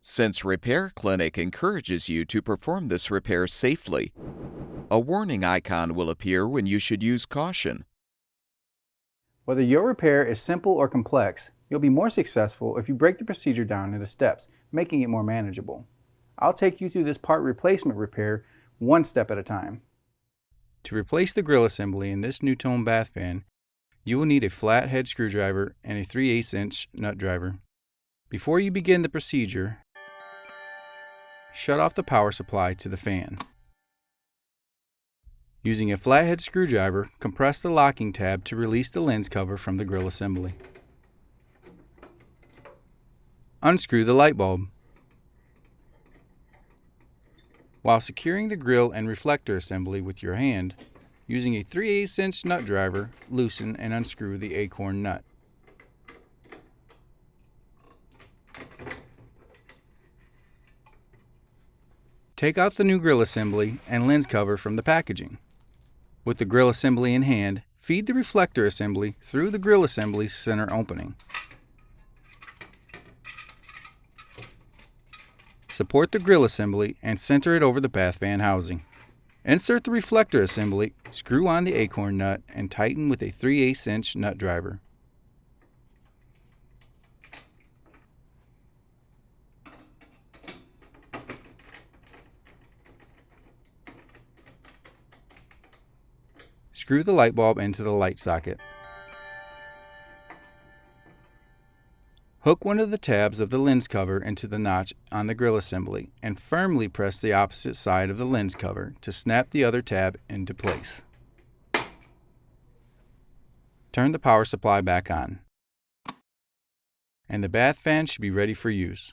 since Repair Clinic encourages you to perform this repair safely. A warning icon will appear when you should use caution. Whether your repair is simple or complex, you'll be more successful if you break the procedure down into steps, making it more manageable. I'll take you through this part replacement repair one step at a time. To replace the grill assembly in this NuTone bath fan, you will need a flathead screwdriver and a 3/8" nut driver. Before you begin the procedure, shut off the power supply to the fan. Using a flathead screwdriver, compress the locking tab to release the lens cover from the grill assembly. Unscrew the light bulb. While securing the grill and reflector assembly with your hand, using a 3/8" nut driver, loosen and unscrew the acorn nut. Take out the new grill assembly and lens cover from the packaging. With the grill assembly in hand, feed the reflector assembly through the grill assembly's center opening. Support the grill assembly and center it over the bath fan housing. Insert the reflector assembly, screw on the acorn nut, and tighten with a 3/8" nut driver. Screw the light bulb into the light socket. Hook one of the tabs of the lens cover into the notch on the grill assembly and firmly press the opposite side of the lens cover to snap the other tab into place. Turn the power supply back on, and the bath fan should be ready for use.